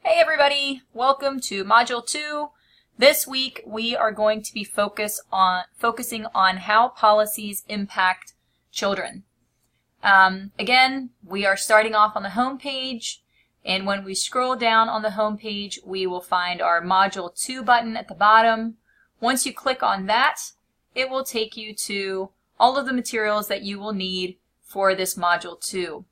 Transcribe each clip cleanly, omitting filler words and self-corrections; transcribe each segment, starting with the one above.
Hey everybody, welcome to Module 2. This week we are going to be focusing on how policies impact children. Again, we are starting off on the home page, and when we scroll down on the home page, we will find our Module 2 button at the bottom. Once you click on that, it will take you to all of the materials that you will need for this Module 2.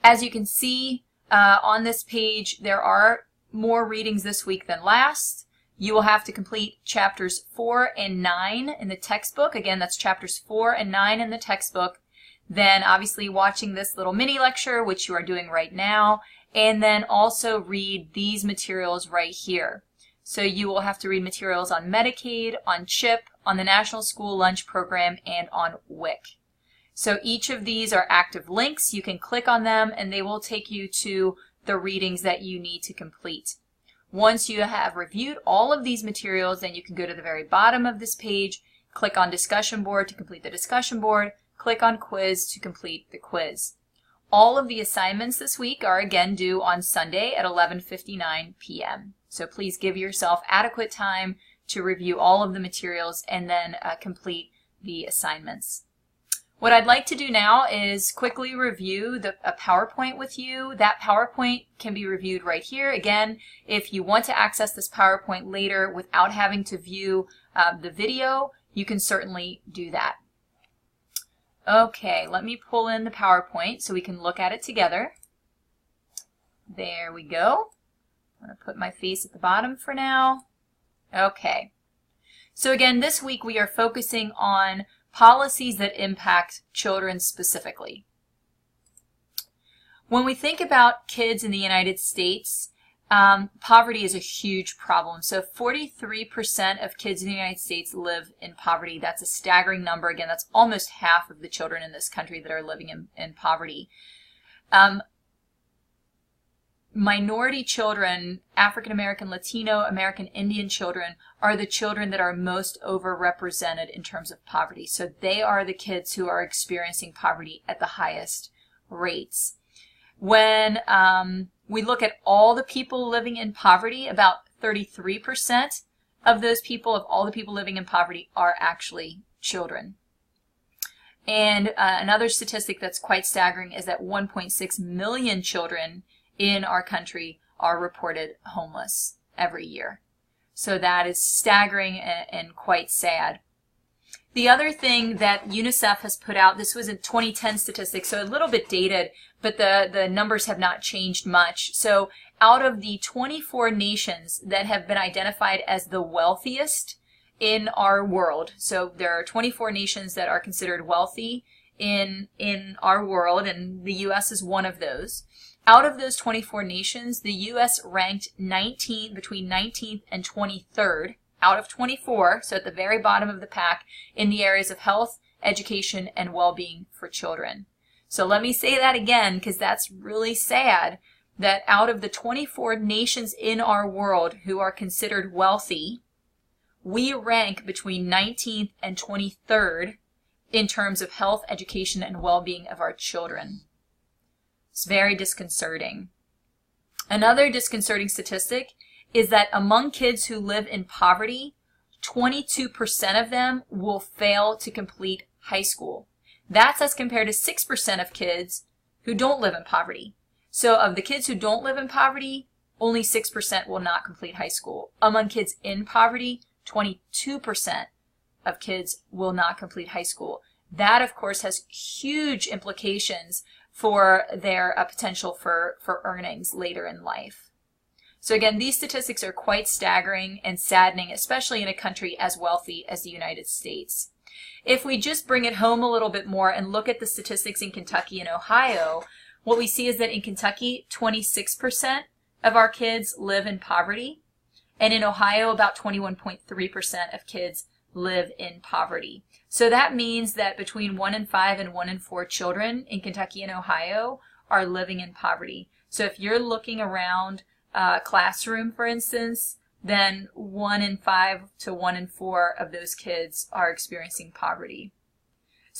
As you can see, on this page, there are more readings this week than last. You will have to complete chapters 4 and 9 in the textbook. Again, that's chapters 4 and 9 in the textbook. Then obviously watching this little mini lecture, which you are doing right now, and then also read these materials right here. So you will have to read materials on Medicaid, on CHIP, on the National School Lunch Program, and on WIC. So each of these are active links. You can click on them and they will take you to the readings that you need to complete. Once you have reviewed all of these materials, then you can go to the very bottom of this page, click on discussion board to complete the discussion board, click on quiz to complete the quiz. All of the assignments this week are again due on Sunday at 11:59 p.m. So please give yourself adequate time to review all of the materials and then complete the assignments. What I'd like to do now is quickly review a PowerPoint with you. That PowerPoint can be reviewed right here. Again, if you want to access this PowerPoint later without having to view the video, you can certainly do that. Okay, let me pull in the PowerPoint so we can look at it together. There we go. I'm going to put my face at the bottom for now. Okay. So again, this week we are focusing on policies that impact children specifically. When we think about kids in the United States, poverty is a huge problem. So 43% of kids in the United States live in poverty. That's a staggering number. Again, that's almost half of the children in this country that are living in poverty. Minority children, African American, Latino, American Indian children, are the children that are most overrepresented in terms of poverty. So they are the kids who are experiencing poverty at the highest rates. When we look at all the people living in poverty, about 33% of those people, of all the people living in poverty, are actually children. And another statistic that's quite staggering is that 1.6 million children in our country are reported homeless every year. So that is staggering and quite sad. The other thing that UNICEF has put out, this was in 2010 statistics, so a little bit dated, but the numbers have not changed much. So out of the 24 nations that have been identified as the wealthiest in our world, so there are 24 nations that are considered wealthy in our world, and the U.S. is one of those. Out of those 24 nations, the U.S. ranked between 19th and 23rd out of 24, so at the very bottom of the pack, in the areas of health, education, and well-being for children. So let me say that again, because that's really sad, that out of the 24 nations in our world who are considered wealthy, we rank between 19th and 23rd in terms of health, education, and well-being of our children. It's very disconcerting. Another disconcerting statistic is that among kids who live in poverty, 22% of them will fail to complete high school. That's as compared to 6% of kids who don't live in poverty. So of the kids who don't live in poverty, only 6% will not complete high school. Among kids in poverty, 22% of kids will not complete high school. That, of course, has huge implications for their potential for earnings later in life. So again, these statistics are quite staggering and saddening, especially in a country as wealthy as the United States. If we just bring it home a little bit more and look at the statistics in Kentucky and Ohio, what we see is that in Kentucky, 26% of our kids live in poverty, and in Ohio, about 21.3% of kids live in poverty. So that means that between 1 in 5 and 1 in 4 children in Kentucky and Ohio are living in poverty. So if you're looking around a classroom, for instance, then 1 in 5 to 1 in 4 of those kids are experiencing poverty.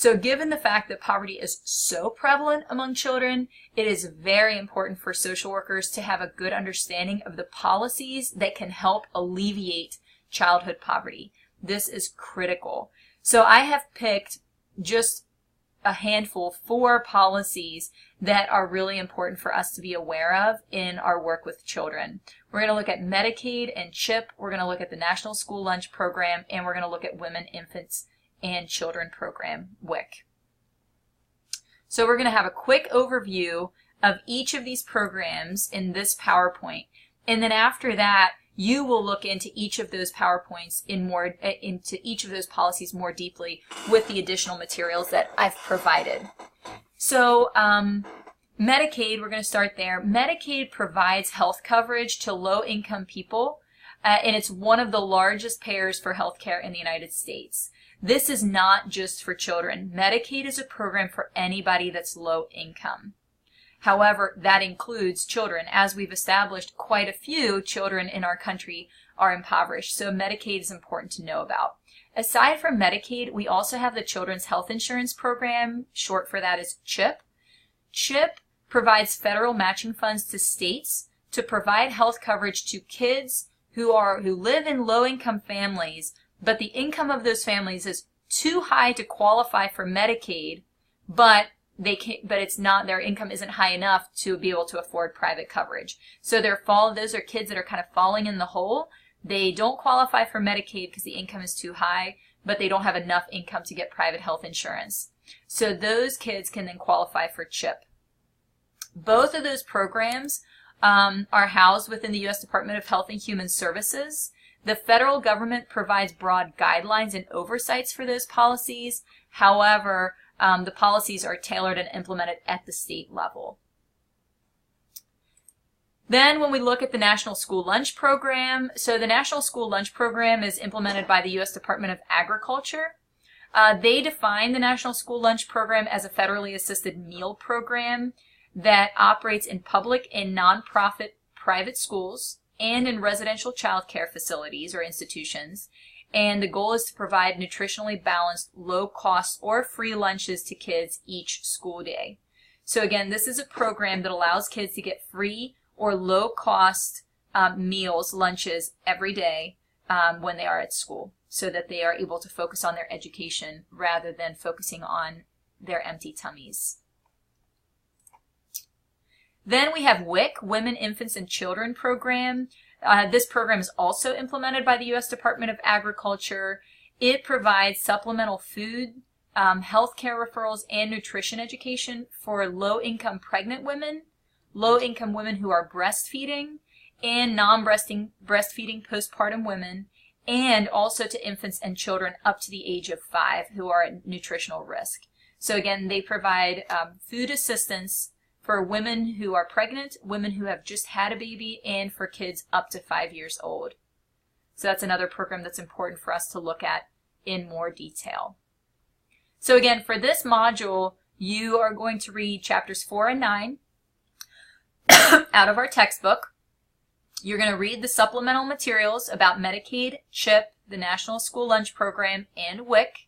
So given the fact that poverty is so prevalent among children, it is very important for social workers to have a good understanding of the policies that can help alleviate childhood poverty. This is critical. So I have picked just a handful, 4 policies that are really important for us to be aware of in our work with children. We're going to look at Medicaid and CHIP. We're going to look at the National School Lunch Program, and we're going to look at Women, Infants, and Children Program, WIC. So we're going to have a quick overview of each of these programs in this PowerPoint. And then after that, you will look into each of those PowerPoints into each of those policies more deeply with the additional materials that I've provided. So Medicaid, we're going to start there. Medicaid provides health coverage to low-income people, and it's one of the largest payers for health care in the United States. This is not just for children. Medicaid is a program for anybody that's low income. However, that includes children. As we've established, quite a few children in our country are impoverished, so Medicaid is important to know about. Aside from Medicaid, we also have the Children's Health Insurance Program. Short for that is CHIP. CHIP provides federal matching funds to states to provide health coverage to kids who live in low-income families, but the income of those families is too high to qualify for Medicaid, but it's not, their income isn't high enough to be able to afford private coverage. So those are kids that are kind of falling in the hole. They don't qualify for Medicaid because the income is too high, but they don't have enough income to get private health insurance. So those kids can then qualify for CHIP. Both of those programs are housed within the U.S. Department of Health and Human Services. The federal government provides broad guidelines and oversights for those policies. However, the policies are tailored and implemented at the state level. Then when we look at the National School Lunch Program, so the National School Lunch Program is implemented by the U.S. Department of Agriculture. They define the National School Lunch Program as a federally assisted meal program that operates in public and nonprofit private schools and in residential child care facilities or institutions. And the goal is to provide nutritionally balanced, low-cost, or free lunches to kids each school day. So again, this is a program that allows kids to get free or low-cost meals, lunches, every day when they are at school, so that they are able to focus on their education rather than focusing on their empty tummies. Then we have WIC, Women, Infants, and Children Program. This program is also implemented by the U.S. Department of Agriculture. It provides supplemental food, health care referrals, and nutrition education for low-income pregnant women, low-income women who are breastfeeding, and non-breastfeeding postpartum women, and also to infants and children up to the age of 5 who are at nutritional risk. So again, they provide food assistance for women who are pregnant, women who have just had a baby, and for kids up to 5 years old. So that's another program that's important for us to look at in more detail. So again, for this module, you are going to read chapters 4 and 9 out of our textbook. You're going to read the supplemental materials about Medicaid, CHIP, the National School Lunch Program, and WIC.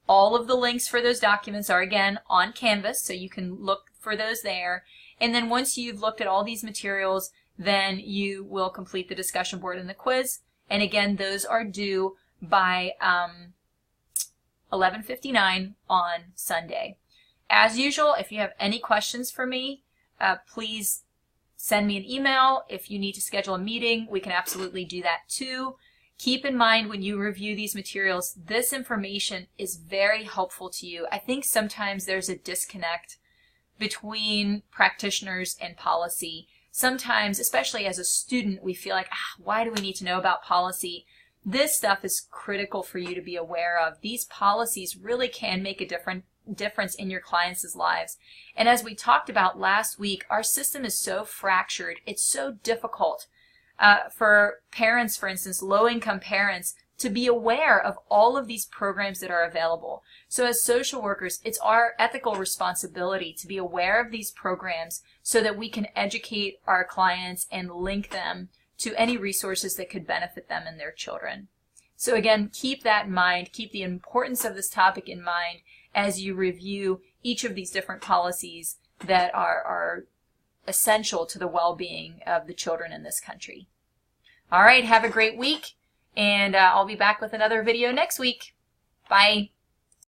All of the links for those documents are again on Canvas, so you can look for those there. And then once you've looked at all these materials, then you will complete the discussion board and the quiz. And again, those are due by 11:59 on Sunday. As usual, if you have any questions for me, please send me an email. If you need to schedule a meeting, we can absolutely do that too. Keep in mind when you review these materials, this information is very helpful to you. I think sometimes there's a disconnect between practitioners and policy. Sometimes, especially as a student, we feel like, why do we need to know about policy? This stuff is critical for you to be aware of. These policies really can make a difference in your clients' lives. And as we talked about last week, our system is so fractured. It's so difficult for parents, for instance, low-income parents, to be aware of all of these programs that are available. So as social workers, it's our ethical responsibility to be aware of these programs so that we can educate our clients and link them to any resources that could benefit them and their children. So again, keep that in mind, keep the importance of this topic in mind, as you review each of these different policies that are essential to the well-being of the children in this country. All right, have a great week, and I'll be back with another video next week. Bye.